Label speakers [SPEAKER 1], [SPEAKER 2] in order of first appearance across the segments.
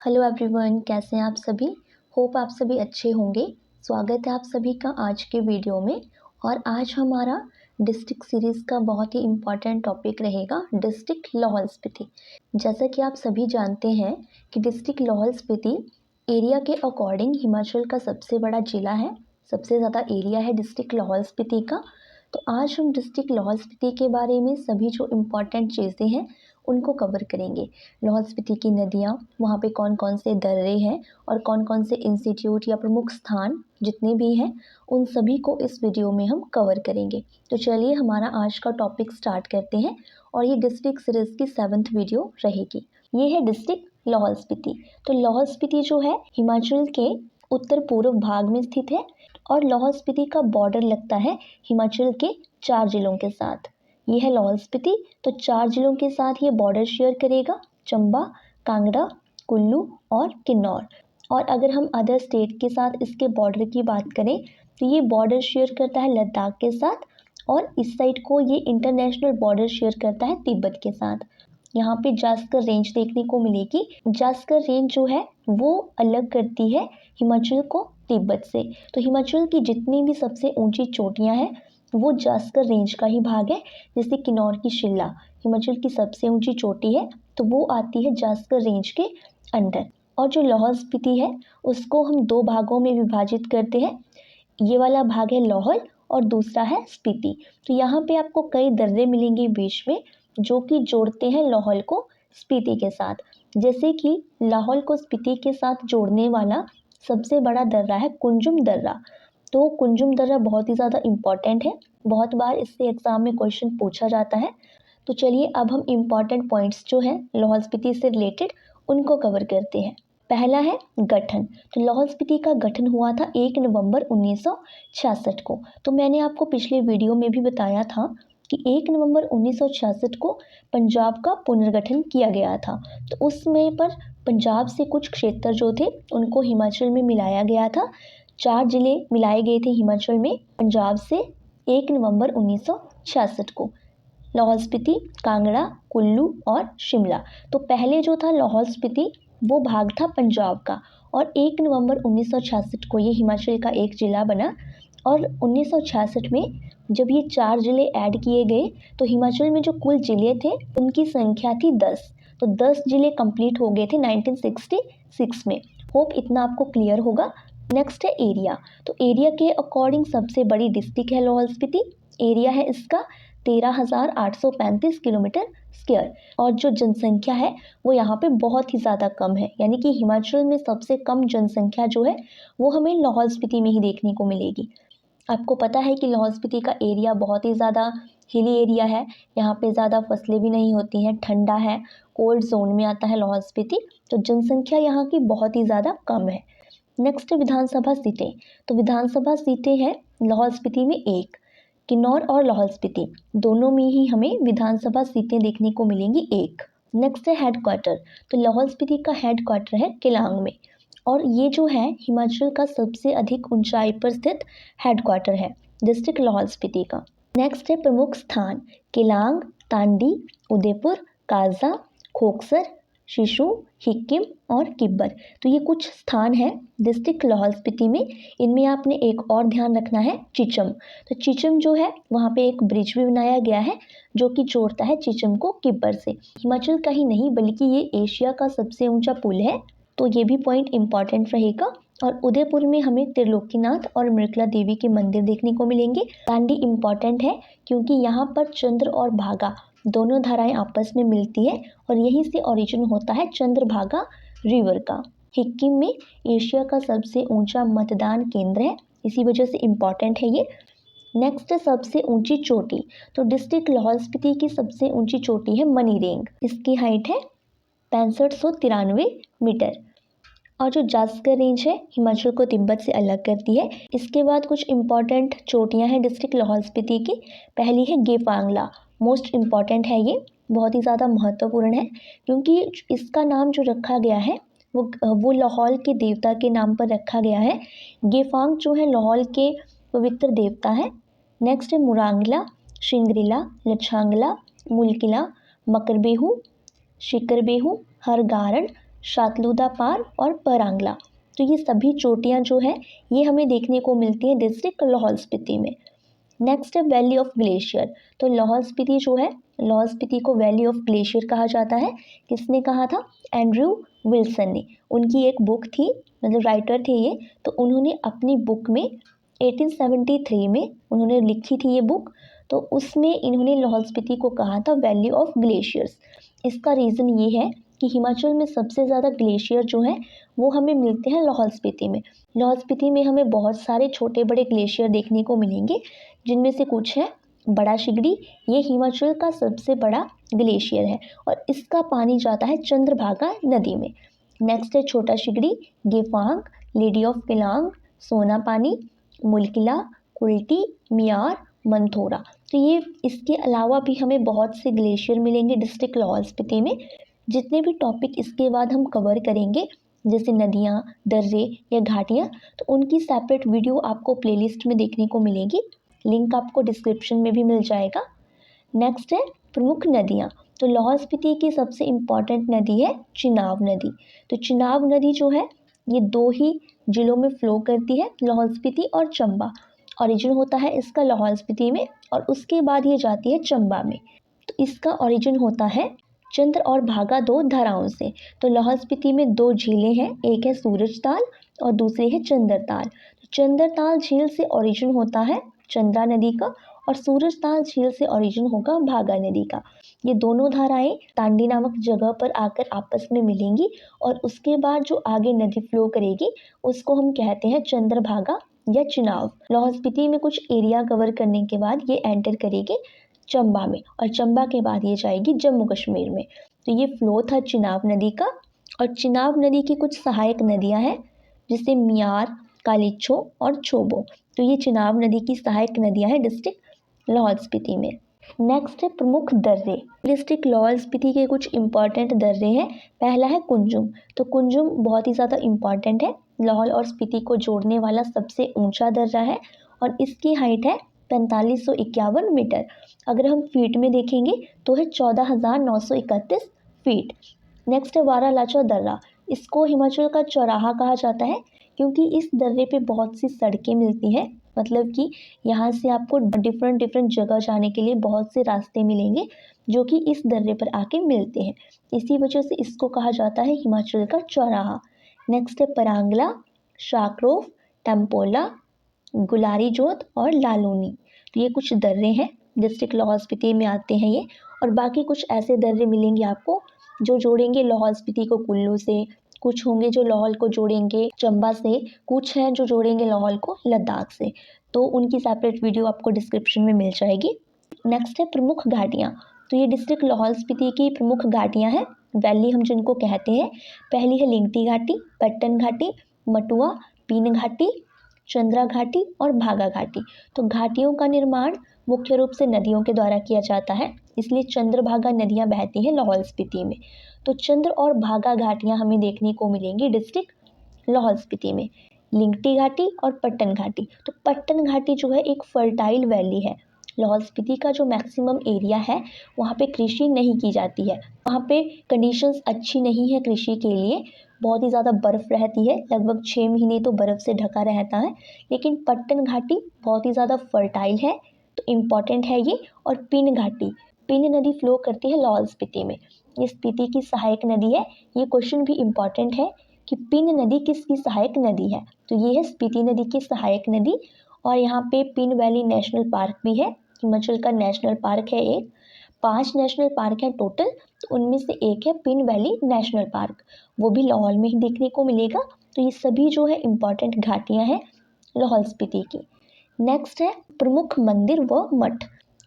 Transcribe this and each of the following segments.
[SPEAKER 1] Hello everyone, कैसे हैं आप सभी। होप आप सभी अच्छे होंगे। स्वागत है आप सभी का आज के वीडियो में। और आज हमारा डिस्ट्रिक्ट सीरीज़ का बहुत ही इम्पॉर्टेंट टॉपिक रहेगा डिस्ट्रिक्ट लाहौल स्पीति। जैसा कि आप सभी जानते हैं कि डिस्ट्रिक्ट लाहौल स्पीति एरिया के अकॉर्डिंग हिमाचल का सबसे बड़ा ज़िला है, सबसे ज़्यादा एरिया है डिस्ट्रिक्ट लाहौल स्पीति का। तो आज हम डिस्ट्रिक्ट लाहौल स्पीति के बारे में सभी जो इम्पॉर्टेंट चीज़ें हैं उनको कवर करेंगे। लाहौल स्पीति की नदियाँ, वहाँ पे कौन कौन से दर्रे हैं और कौन कौन से इंस्टीट्यूट या प्रमुख स्थान जितने भी हैं उन सभी को इस वीडियो में हम कवर करेंगे। तो चलिए हमारा आज का टॉपिक स्टार्ट करते हैं और ये डिस्ट्रिक्ट सीरीज़ की 7th वीडियो रहेगी। ये है डिस्ट्रिक्ट लाहौल स्पीति। तो लाहौल स्पीति जो है हिमाचल के उत्तर पूर्व भाग में स्थित है और लाहौल स्पीति का बॉर्डर लगता है हिमाचल के 4 जिलों के साथ। ये है लाहौल स्पीति। तो 4 जिलों के साथ ये बॉर्डर शेयर करेगा, चंबा, कांगड़ा, कुल्लू और किन्नौर। और अगर हम अदर स्टेट के साथ इसके बॉर्डर की बात करें तो ये बॉर्डर शेयर करता है लद्दाख के साथ और इस साइड को ये इंटरनेशनल बॉर्डर शेयर करता है तिब्बत के साथ। यहाँ पे जास्कर रेंज देखने को मिलेगी। जास्कर रेंज जो है वो अलग करती है हिमाचल को तिब्बत से। तो हिमाचल की जितनी भी सबसे ऊंची चोटियाँ हैं वो जास्कर रेंज का ही भाग है। जैसे किन्नौर की शिल्ला हिमाचल की सबसे ऊंची चोटी है तो वो आती है जास्कर रेंज के अंडर। और जो लाहौल स्पीति है उसको हम 2 भागों में विभाजित करते हैं। ये वाला भाग है लाहौल और दूसरा है स्पीति। तो यहाँ पे आपको कई दर्रे मिलेंगे बीच में जो कि जोड़ते हैं लाहौल को स्पीति के साथ। जैसे कि लाहौल को स्पीति के साथ जोड़ने वाला सबसे बड़ा दर्रा है कुंजुम दर्रा। तो कुंजुम दर्रा बहुत ही ज़्यादा इम्पॉर्टेंट है, बहुत बार इससे एग्ज़ाम में क्वेश्चन पूछा जाता है। तो चलिए अब हम इम्पॉर्टेंट पॉइंट्स जो हैं लाहौल स्पीति से रिलेटेड उनको कवर करते हैं। पहला है गठन। तो लाहौल स्पीति का गठन हुआ था 1 नवंबर 1966 को। तो मैंने आपको पिछले वीडियो में भी बताया था कि 1 नवंबर 1966 को पंजाब का पुनर्गठन किया गया था। तो उस समय पर पंजाब से कुछ क्षेत्र जो थे उनको हिमाचल में मिलाया गया था। 4 जिले मिलाए गए थे हिमाचल में पंजाब से 1 नवंबर 1966 को। लाहौल स्पीति, कांगड़ा, कुल्लू और शिमला। तो पहले जो था लाहौल स्पीति वो भाग था पंजाब का और 1 नवंबर 1966 को ये हिमाचल का एक ज़िला बना। और 1966 में जब ये 4 ज़िले ऐड किए गए तो हिमाचल में जो कुल ज़िले थे उनकी संख्या थी 10। तो 10 ज़िले कंप्लीट हो गए थे 1966 में। होप इतना आपको क्लियर होगा। नेक्स्ट है एरिया। तो एरिया के अकॉर्डिंग सबसे बड़ी डिस्ट्रिक्ट है लाहौल स्पीति। एरिया है इसका 13,835 किलोमीटर स्क्वायर। और जो जनसंख्या है वो यहाँ पे बहुत ही ज़्यादा कम है, यानी कि हिमाचल में सबसे कम जनसंख्या जो है वो हमें लाहौल स्पीति में ही देखने को मिलेगी। आपको पता है कि लाहौल स्पीति का एरिया बहुत ही ज़्यादा हिली एरिया है, यहाँ पे ज़्यादा फसलें भी नहीं होती हैं, ठंडा है, कोल्ड जोन में आता है लाहौल स्पीति। तो जनसंख्या यहाँ की बहुत ही ज़्यादा कम है। नेक्स्ट विधानसभा सीटें। तो विधानसभा सीटें हैं लाहौल स्पीति में 1। किन्नौर और लाहौल स्पीति दोनों में ही हमें विधानसभा सीटें देखने को मिलेंगी 1। नेक्स्ट है हेडक्वार्टर। तो लाहौल स्पीति का हेडक्वार्टर है केलांग में और ये जो है हिमाचल का सबसे अधिक ऊंचाई पर स्थित हेडक्वार्टर है डिस्ट्रिक्ट लाहौल स्पीति का। नेक्स्ट है प्रमुख स्थान। केलांग, तांडी, उदयपुर, काजा, खोखसर, शिशु, हिक्किम और किब्बर। तो ये कुछ स्थान हैं डिस्ट्रिक्ट लाहौल स्पीति में। इनमें आपने एक और ध्यान रखना है चिचम। तो चिचम जो है वहाँ पे एक ब्रिज भी बनाया गया है जो कि जोड़ता है चिचम को किब्बर से। हिमाचल का ही नहीं बल्कि ये एशिया का सबसे ऊंचा पुल है, तो ये भी पॉइंट इम्पॉर्टेंट रहेगा। और उदयपुर में हमें त्रिलोकीनाथ और मृगला देवी के मंदिर देखने को मिलेंगे। दांडी इम्पॉर्टेंट है क्योंकि यहाँ पर चंद्र और भागा दोनों धाराएं आपस में मिलती है और यहीं से ओरिजिन होता है चंद्रभागा रिवर का। हिक्किम में एशिया का सबसे ऊंचा मतदान केंद्र है, इसी वजह से इम्पॉर्टेंट है ये। नेक्स्ट है सबसे ऊंची चोटी। तो डिस्ट्रिक्ट लाहौल स्पीति की सबसे ऊंची चोटी है मनीरेंग। इसकी हाइट है 6593 मीटर। और जो जास्कर रेंज है हिमाचल को तिब्बत से अलग करती है। इसके बाद कुछ इम्पॉर्टेंट चोटियां हैं डिस्ट्रिक्ट लाहौल स्पीति की। पहली है गेफांगला, मोस्ट इम्पॉर्टेंट है ये, बहुत ही ज़्यादा महत्वपूर्ण है क्योंकि इसका नाम जो रखा गया है वो लाहौल के देवता के नाम पर रखा गया है। गेफांग जो है लाहौल के पवित्र देवता है। नेक्स्ट है मुरांगला, शिंगरीला, लछांगला, मुलकिला, मकरबेहू, शिकरबेहू, हरगारन, शातलूदा पार और परांगला। तो ये सभी चोटियाँ जो है ये हमें देखने को मिलती हैं डिस्ट्रिक्ट लाहौल स्पीति में। नेक्स्ट है वैली ऑफ ग्लेशियर। तो लाहौल स्पीति जो है, लाहौल स्पीति को वैली ऑफ ग्लेशियर कहा जाता है। किसने कहा था? एंड्रयू विल्सन ने। उनकी एक बुक थी, मतलब राइटर थे ये, तो उन्होंने अपनी बुक में 1873 में उन्होंने लिखी थी ये बुक। तो उसमें इन्होंने लाहौल स्पीति को कहा था वैली ऑफ ग्लेशियर्स। इसका रीज़न ये है कि हिमाचल में सबसे ज़्यादा ग्लेशियर जो हैं वो हमें मिलते हैं लाहौल स्पीति में। लाहौल स्पीति में हमें बहुत सारे छोटे बड़े ग्लेशियर देखने को मिलेंगे, जिनमें से कुछ है बड़ा शिगड़ी। ये हिमाचल का सबसे बड़ा ग्लेशियर है और इसका पानी जाता है चंद्रभागा नदी में। नेक्स्ट है छोटा शिगड़ी, गेफांग, लेडी ऑफ पिलांग, सोना पानी, मुलकिला, कुल्टी, मियार, मंथोरा। तो ये इसके अलावा भी हमें बहुत से ग्लेशियर मिलेंगे डिस्ट्रिक्ट लाहौल स्पीति में। जितने भी टॉपिक इसके बाद हम कवर करेंगे, जैसे नदियाँ, दर्रे या घाटियाँ, तो उनकी सेपरेट वीडियो आपको प्लेलिस्ट में देखने को मिलेगी। लिंक आपको डिस्क्रिप्शन में भी मिल जाएगा। नेक्स्ट है प्रमुख नदियाँ। तो लाहौल स्पीति की सबसे इम्पॉर्टेंट नदी है चिनाब नदी। तो चिनाब नदी जो है ये दो ही जिलों में फ़्लो करती है, लाहौल स्पीति और चंबा। ओरिजिन होता है इसका लाहौल स्पीति में और उसके बाद ये जाती है चंबा में। तो इसका ओरिजिन होता है चंद्र और भागा दो धाराओं से। तो लाहौल स्पीति में दो झीलें हैं, एक है सूरजताल और दूसरी है चंद्रताल। तो चंद्रताल झील से ओरिजिन होता है चंद्रा नदी का और सूरजताल झील से ओरिजिन होगा भागा नदी का। ये दोनों धाराएं तांडी नामक जगह पर आकर आपस में मिलेंगी और उसके बाद जो आगे नदी फ्लो करेगी उसको हम कहते हैं चंद्रभागा या चिनाब। लाहौल स्पीति में कुछ एरिया कवर करने के बाद ये एंटर करेगी चंबा में और चंबा के बाद ये जाएगी जम्मू कश्मीर में। तो ये फ्लो था चिनाब नदी का। और चिनाब नदी की कुछ सहायक नदियां हैं, जिससे मियार, कालीछो और छोबो। तो ये चिनाब नदी की सहायक नदियां हैं डिस्ट्रिक्ट लाहौल स्पीति में। नेक्स्ट है प्रमुख दर्रे। डिस्ट्रिक्ट लाहौल स्पीति के कुछ इंपॉर्टेंट दर्रे हैं। पहला है कुंजुम। तो कुंजुम बहुत ही ज़्यादा इम्पॉर्टेंट है, लाहौल और स्पीति को जोड़ने वाला सबसे ऊंचा दर्रा है और इसकी हाइट है 4551 मीटर। अगर हम फीट में देखेंगे तो है 14,931 फीट। नेक्स्ट है वारालाचा दर्रा। इसको हिमाचल का चौराहा कहा जाता है क्योंकि इस दर्रे पे बहुत सी सड़कें मिलती हैं, मतलब कि यहाँ से आपको डिफरेंट जगह जाने के लिए बहुत से रास्ते मिलेंगे जो कि इस दर्रे पर आके मिलते हैं। इसी वजह से इसको कहा जाता है हिमाचल का चौराहा। नेक्स्ट है परांगला, शाकरोफ, टम्पोला, गुलारी जोत और लालूनी। तो ये कुछ दर्रे हैं डिस्ट्रिक्ट लाहौल स्पीति में आते हैं ये। और बाकी कुछ ऐसे दर्रे मिलेंगे आपको जो जोड़ेंगे लाहौल स्पीति को कुल्लू से, कुछ होंगे जो लाहौल को जोड़ेंगे चंबा से, कुछ हैं जो जोड़ेंगे लाहौल को लद्दाख से। तो उनकी सेपरेट वीडियो आपको डिस्क्रिप्शन में मिल जाएगी। नेक्स्ट है प्रमुख घाटियाँ। तो ये डिस्ट्रिक्ट लाहौल स्पीति की प्रमुख घाटियाँ हैं, वैली हम जिनको कहते हैं। पहली है लिंगटी घाटी, पट्टन घाटी, मटुआ, पीन घाटी, चंद्रा घाटी और भागा घाटी। तो घाटियों का निर्माण मुख्य रूप से नदियों के द्वारा किया जाता है, इसलिए चंद्रभागा नदियाँ बहती हैं लाहौल स्पीति में। तो चंद्र और भागा घाटियाँ हमें देखने को मिलेंगी डिस्ट्रिक्ट लाहौल स्पीति में। लिंगटी घाटी और पट्टन घाटी। तो पट्टन घाटी जो है एक फर्टाइल वैली है। लाहौल स्पीति का जो मैक्सिमम एरिया है वहाँ पे कृषि नहीं की जाती है, वहाँ पे कंडीशंस अच्छी नहीं है कृषि के लिए। बहुत ही ज़्यादा बर्फ़ रहती है, लगभग 6 महीने तो बर्फ़ से ढका रहता है। लेकिन पट्टन घाटी बहुत ही ज़्यादा फर्टाइल है, तो इम्पॉर्टेंट है ये। और पिन घाटी, पिन नदी फ्लो करती है लाहौल स्पीति में, ये स्पीति की सहायक नदी है। ये क्वेश्चन भी इम्पॉर्टेंट है कि पिन नदी किसकी सहायक नदी है, तो ये है स्पीति नदी की सहायक नदी। और यहाँ पे पिन वैली नेशनल पार्क भी है, हिमाचल का नेशनल पार्क है एक। 5 नेशनल पार्क हैं टोटल, तो उनमें से एक है पिन वैली नेशनल पार्क, वो भी लाहौल में ही देखने को मिलेगा। तो ये सभी जो है इम्पॉर्टेंट घाटियाँ हैं लाहौल स्पीति की। नेक्स्ट है प्रमुख मंदिर व मठ।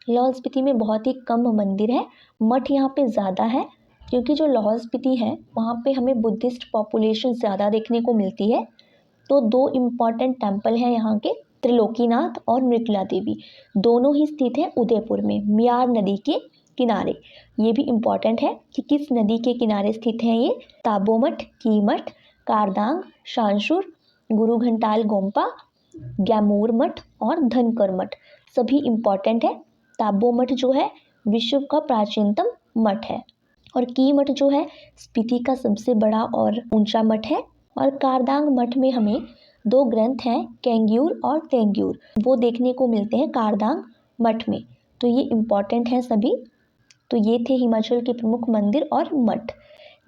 [SPEAKER 1] लाहौल स्पीति में बहुत ही कम मंदिर है, मठ यहाँ पे ज़्यादा है क्योंकि जो लाहौल स्पीति है वहाँ पे हमें बुद्धिस्ट पॉपुलेशन ज़्यादा देखने को मिलती है। तो 2 इम्पॉर्टेंट टेम्पल हैं यहाँ के, त्रिलोकीनाथ और मृगला देवी। दोनों ही स्थित हैं उदयपुर में, मियार नदी के किनारे। ये भी इम्पॉर्टेंट है कि किस नदी के किनारे स्थित हैं ये। ताबो मठ, की मठ, कारदांग, शानशुर, गुरु घंटाल गोम्पा, गैमूर मठ और धनकर मठ सभी इम्पॉर्टेंट है। ताबो मठ जो है विश्व का प्राचीनतम मठ है। और की मठ जो है स्पीति का सबसे बड़ा और ऊंचा मठ है। और कारदांग मठ में हमें 2 ग्रंथ हैं, केंगयूर और तेंगयूर, वो देखने को मिलते हैं कारदांग मठ में। तो ये इम्पॉर्टेंट हैं सभी। तो ये थे हिमाचल के प्रमुख मंदिर और मठ।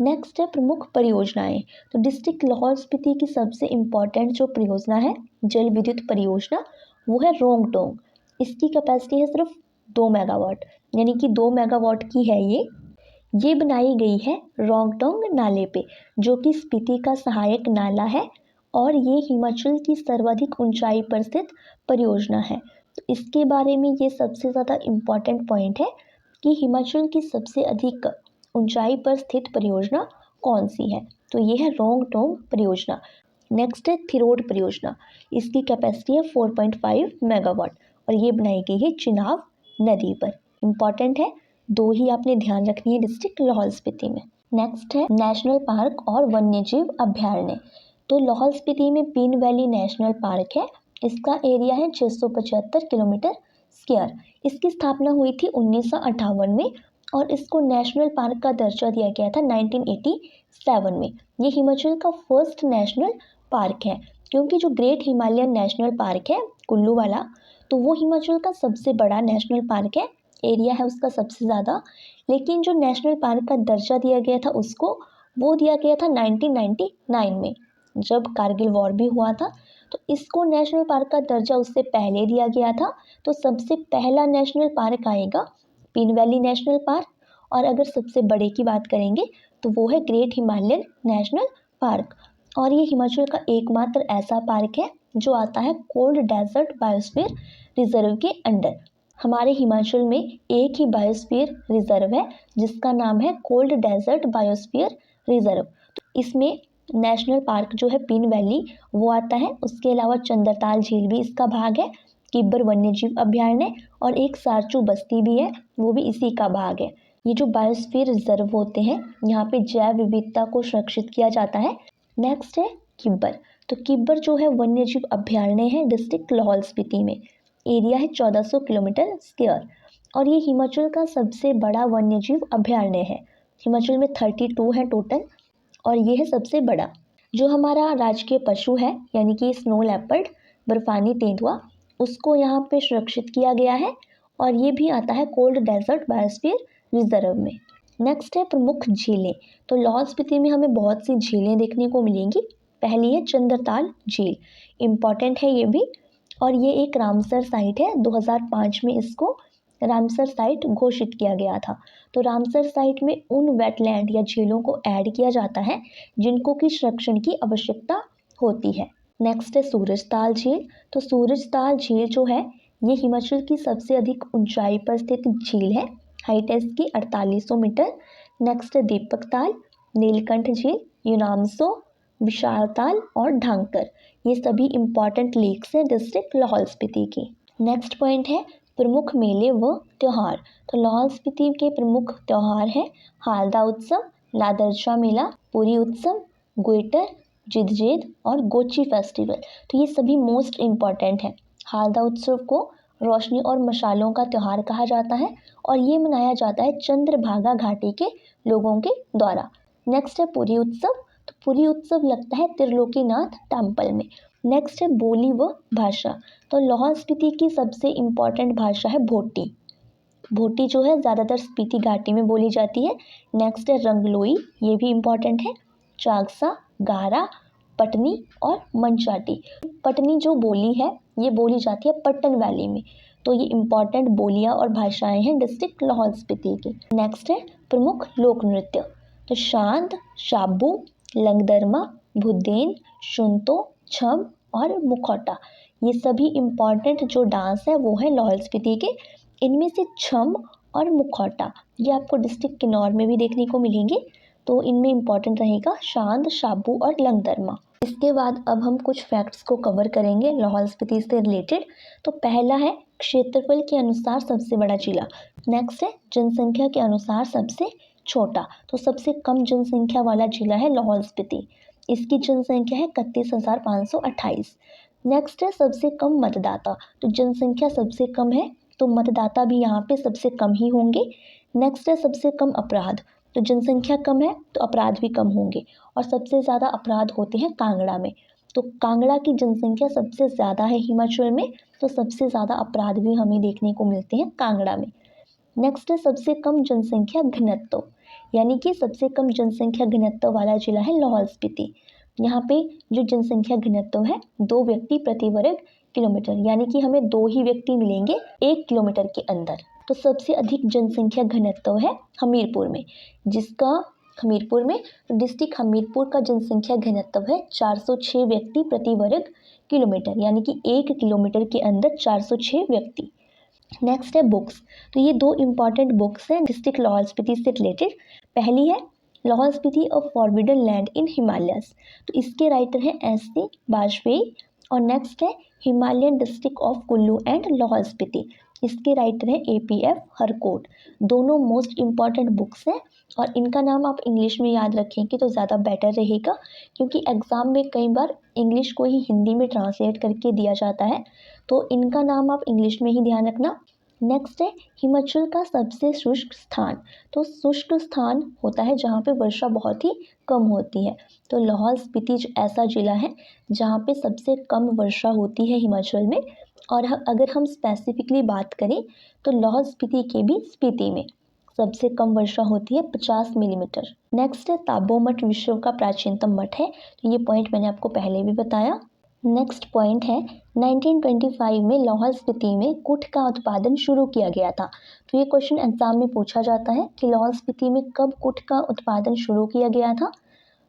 [SPEAKER 1] नेक्स्ट है प्रमुख परियोजनाएं। तो डिस्ट्रिक्ट लाहौल स्पीति की सबसे इम्पॉर्टेंट जो परियोजना है जल विद्युत परियोजना, वो है रोंगटोंग। इसकी कैपेसिटी है सिर्फ 2 मेगावाट, यानी कि 2 मेगावाट की है ये बनाई गई है रोंगटोंग नाले पे, जो कि स्पीति का सहायक नाला है और ये हिमाचल की सर्वाधिक ऊंचाई पर स्थित परियोजना है। तो इसके बारे में ये सबसे ज़्यादा इम्पॉर्टेंट पॉइंट है कि हिमाचल की सबसे अधिक ऊंचाई पर स्थित परियोजना कौन सी है। तो ये है रोंगटोंग परियोजना। नेक्स्ट है थिरोट परियोजना। इसकी कैपेसिटी है 4.5 मेगावाट और ये बनाई गई है चिनाब नदी पर। इम्पॉर्टेंट है, 2 ही आपने ध्यान रखनी है डिस्ट्रिक्ट लाहौल स्पीति में। नेक्स्ट है नेशनल पार्क और वन्यजीव अभ्यारण्य। तो लाहौल स्पीति में पीन वैली नेशनल पार्क है। इसका एरिया है 675 किलोमीटर स्क्वायर। इसकी स्थापना हुई थी 1958 में और इसको नेशनल पार्क का दर्जा दिया गया था 1987 में। ये हिमाचल का फर्स्ट नेशनल पार्क है, क्योंकि जो ग्रेट हिमालयन नेशनल पार्क है कुल्लू वाला, तो वो हिमाचल का सबसे बड़ा नेशनल पार्क है, एरिया है उसका सबसे ज़्यादा। लेकिन जो नेशनल पार्क का दर्जा दिया गया था उसको, वो दिया गया था 1999 में, जब कारगिल वॉर भी हुआ था। तो इसको नेशनल पार्क का दर्जा उससे पहले दिया गया था। तो सबसे पहला नेशनल पार्क आएगा पीन वैली नेशनल पार्क। और अगर सबसे बड़े की बात करेंगे तो वो है ग्रेट हिमालयन नेशनल पार्क। और ये हिमाचल का एकमात्र ऐसा पार्क है जो आता है कोल्ड डेजर्ट बायोस्फीयर रिजर्व के अंडर। हमारे हिमाचल में एक ही बायोस्फीयर रिजर्व है जिसका नाम है कोल्ड डेजर्ट बायोस्फीयर रिजर्व। तो इसमें नेशनल पार्क जो है पीन वैली वो आता है। उसके अलावा चंद्रताल झील भी इसका भाग है, किब्बर वन्यजीव अभ्यारण्य और एक सारचू बस्ती भी है, वो भी इसी का भाग है। ये जो बायोस्फीयर रिजर्व होते हैं, यहाँ पे जैव विविधता को सुरक्षित किया जाता है। नेक्स्ट है किब्बर। तो किब्बर जो है वन्यजीव अभ्यारण्य है डिस्ट्रिक्ट लाहौल स्पीति में। एरिया है 1400 किलोमीटर स्क्वायर और ये हिमाचल का सबसे बड़ा वन्यजीव अभ्यारण्य है। हिमाचल में 32 है टोटल और ये है सबसे बड़ा। जो हमारा राजकीय पशु है यानी कि स्नो लेपर्ड बर्फानी तेंदुआ, उसको यहाँ पे सुरक्षित किया गया है और ये भी आता है कोल्ड डेजर्ट बायोस्फीयर रिजर्व में। नेक्स्ट है प्रमुख झीलें। तो लाहौल स्पीति में हमें बहुत सी झीलें देखने को मिलेंगी। पहली है चंद्रताल झील, इम्पॉर्टेंट है ये भी, और ये एक रामसर साइट है। 2005 में इसको रामसर साइट घोषित किया गया था। तो रामसर साइट में उन वेटलैंड या झीलों को ऐड किया जाता है जिनको कि संरक्षण की आवश्यकता होती है। नेक्स्ट है सूरजताल झील। तो सूरजताल झील जो है ये हिमाचल की सबसे अधिक ऊंचाई पर स्थित झील है। हाइट है इसकी 4800 मीटर। नेक्स्ट है दीपक ताल, नीलकंठ झील, यूनामसो, विशालताल और ढांगकर। ये सभी इम्पॉर्टेंट लेक्स हैं डिस्ट्रिक्ट लाहौल स्पीति की। नेक्स्ट पॉइंट है प्रमुख मेले व त्यौहार। तो लाहौल स्पीति के प्रमुख त्यौहार हैं हालदा उत्सव, लादरचा मेला, पुरी उत्सव, गुइटर, जिदजेद और गोची फेस्टिवल। तो ये सभी मोस्ट इम्पॉर्टेंट हैं। हालदा उत्सव को रोशनी और मशालों का त्यौहार कहा जाता है और ये मनाया जाता है चंद्रभागा घाटी के लोगों के द्वारा। नेक्स्ट है पुरी उत्सव। तो पुरी उत्सव लगता है त्रिलोकीनाथ टेम्पल में। नेक्स्ट है बोली व भाषा। तो लाहौल स्पीति की सबसे इम्पॉर्टेंट भाषा है भोटी। भोटी जो है ज़्यादातर स्पीति घाटी में बोली जाती है। नेक्स्ट है रंगलोई, ये भी इम्पॉर्टेंट है। चागसा, गारा, पटनी और मनचाटी। पटनी जो बोली है ये बोली जाती है पट्टन वैली में। तो ये इम्पॉर्टेंट बोलियां और भाषाएं हैं डिस्ट्रिक्ट लाहौल स्पीति की। नेक्स्ट है प्रमुख लोक नृत्य। तो शांत, शाबू, लंगदरमा, भुदेन, शुंतो, छम और मुखौटा, ये सभी इम्पॉर्टेंट जो डांस है वो है लाहौल स्पीति के। इनमें से छम और मुखौटा ये आपको डिस्ट्रिक्ट किन्नौर में भी देखने को मिलेंगे। तो इनमें इम्पॉर्टेंट रहेगा शांत, शाबू और लंगदरमा। इसके बाद अब हम कुछ फैक्ट्स को कवर करेंगे लाहौल स्पीति से रिलेटेड। तो पहला है क्षेत्रफल के अनुसार सबसे बड़ा जिला। नेक्स्ट है जनसंख्या के अनुसार सबसे छोटा। तो सबसे कम जनसंख्या वाला जिला है लाहौल स्पीति, इसकी जनसंख्या है 31,528। नेक्स्ट है सबसे कम मतदाता। तो जनसंख्या सबसे कम है तो मतदाता भी यहाँ पे सबसे कम ही होंगे। नेक्स्ट है सबसे कम अपराध। तो जनसंख्या कम है तो अपराध भी कम होंगे, और सबसे ज़्यादा अपराध होते हैं कांगड़ा में। तो कांगड़ा की जनसंख्या सबसे ज़्यादा है हिमाचल में, तो सबसे ज़्यादा अपराध भी हमें देखने को मिलते हैं कांगड़ा में। नेक्स्ट है सबसे कम जनसंख्या घनत्व, यानी कि सबसे कम जनसंख्या घनत्व वाला जिला है लाहौल स्पीति। यहाँ पे जो जनसंख्या घनत्व है 2 व्यक्ति प्रति वर्ग किलोमीटर, यानी कि हमें 2 ही व्यक्ति मिलेंगे 1 किलोमीटर के अंदर। तो सबसे अधिक जनसंख्या घनत्व है हमीरपुर में, जिसका हमीरपुर में डिस्ट्रिक्ट हमीरपुर का जनसंख्या घनत्व है 406 व्यक्ति प्रति वर्ग किलोमीटर, यानी कि 1 किलोमीटर के अंदर 406 व्यक्ति। नेक्स्ट है बुक्स। तो ये 2 इम्पॉर्टेंट बुक्स हैं डिस्ट्रिक्ट लाहौल स्पीति से रिलेटेड। पहली है लाहौल स्पीति अ फॉरबिडन लैंड इन हिमालयस, तो इसके राइटर हैं एस.सी. वाजपेयी। और नेक्स्ट है Himalayan district of Kullu and Lahaul Spiti, इसके राइटर हैं ए.पी.एफ. हरकोट। दोनों मोस्ट इम्पॉर्टेंट बुक्स हैं, और इनका नाम आप इंग्लिश में याद रखेंगे तो ज़्यादा बेटर रहेगा, क्योंकि एग्ज़ाम में कई बार इंग्लिश को ही हिंदी में ट्रांसलेट करके दिया जाता है, तो इनका नाम आप इंग्लिश में ही ध्यान रखना। नेक्स्ट है हिमाचल का सबसे शुष्क स्थान। तो शुष्क स्थान होता है जहाँ पे वर्षा बहुत ही कम होती है, तो लाहौल स्पीति ऐसा जिला है जहाँ पे सबसे कम वर्षा होती है हिमाचल में। और अगर हम स्पेसिफिकली बात करें तो लाहौल स्पीति के भी स्पीति में सबसे कम वर्षा होती है 50 मिलीमीटर। नेक्स्ट है ताबो मठ विश्व का प्राचीनतम मठ है, तो ये पॉइंट मैंने आपको पहले भी बताया। नेक्स्ट पॉइंट है 1925 में लाहौल स्पीति में कुठ का उत्पादन शुरू किया गया था। तो ये क्वेश्चन एग्जाम में पूछा जाता है कि लाहौल स्पीति में कब कुठ का उत्पादन शुरू किया गया था।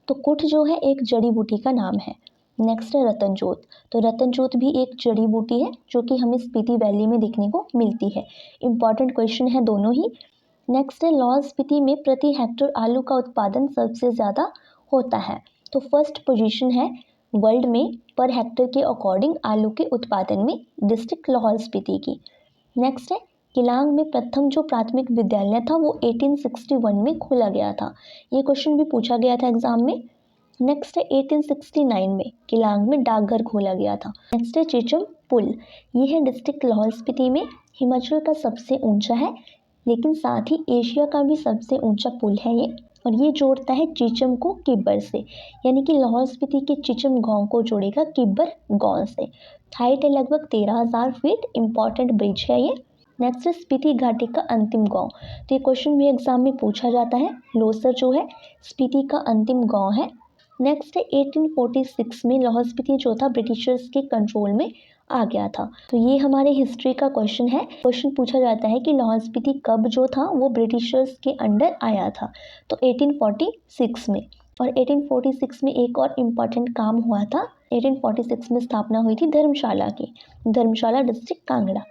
[SPEAKER 1] तो कुठ जो है एक जड़ी बूटी का नाम है। नेक्स्ट है रतनजोत। तो रतनजोत भी एक जड़ी बूटी है जो कि हमें स्पीति वैली में देखने को मिलती है। इंपॉर्टेंट क्वेश्चन है दोनों ही। नेक्स्ट है लाहौल स्पीति में प्रति हेक्टेयर आलू का उत्पादन सबसे ज़्यादा होता है। तो फर्स्ट पोजीशन है वर्ल्ड में पर हेक्टेयर के अकॉर्डिंग आलू के उत्पादन में डिस्ट्रिक्ट लाहौल स्पीति की। नेक्स्ट है किलांग में प्रथम जो प्राथमिक विद्यालय था वो 1861 में खोला गया था। ये क्वेश्चन भी पूछा गया था एग्जाम में। नेक्स्ट है 1869 में किलांग में डाकघर खोला गया था। नेक्स्ट है चिचम पुल, ये है डिस्ट्रिक्ट लाहौल स्पीति में, हिमाचल का सबसे ऊंचा है, लेकिन साथ ही एशिया का भी सबसे ऊंचा पुल है ये, और ये जोड़ता है चिचम को किब्बर से, यानी कि लाहौल स्पीति के चिचम गांव को जोड़ेगा किब्बर गांव से। हाइट है लगभग 13,000 फीट। इंपॉर्टेंट ब्रिज है ये। नेक्स्ट है स्पीति घाटी का अंतिम गांव। तो ये क्वेश्चन भी एग्जाम में पूछा जाता है। लोसर जो है स्पीति का अंतिम गांव है। नेक्स्ट है 1846 में लाहौल स्पीति जो था ब्रिटिशर्स के कंट्रोल में आ गया था। तो ये हमारे हिस्ट्री का क्वेश्चन है। क्वेश्चन पूछा जाता है कि लाहौल स्पीति कब जो था वो ब्रिटिशर्स के अंडर आया था। तो 1846 में। और 1846 में एक और इम्पॉर्टेंट काम हुआ था। 1846 में स्थापना हुई थी धर्मशाला की, धर्मशाला डिस्ट्रिक्ट कांगड़ा।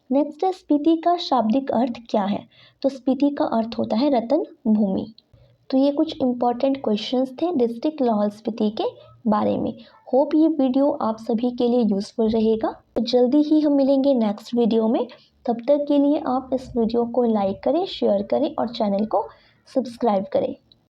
[SPEAKER 1] नेक्स्ट है स्पीति का शाब्दिक अर्थ क्या है। तो स्पीति का अर्थ होता है रतन भूमि। तो ये कुछ इम्पॉर्टेंट क्वेश्चंस थे डिस्ट्रिक्ट लाहौल स्पीति के बारे में। होप ये वीडियो आप सभी के लिए यूज़फुल रहेगा। तो जल्दी ही हम मिलेंगे नेक्स्ट वीडियो में। तब तक के लिए आप इस वीडियो को लाइक करें, शेयर करें और चैनल को सब्सक्राइब करें।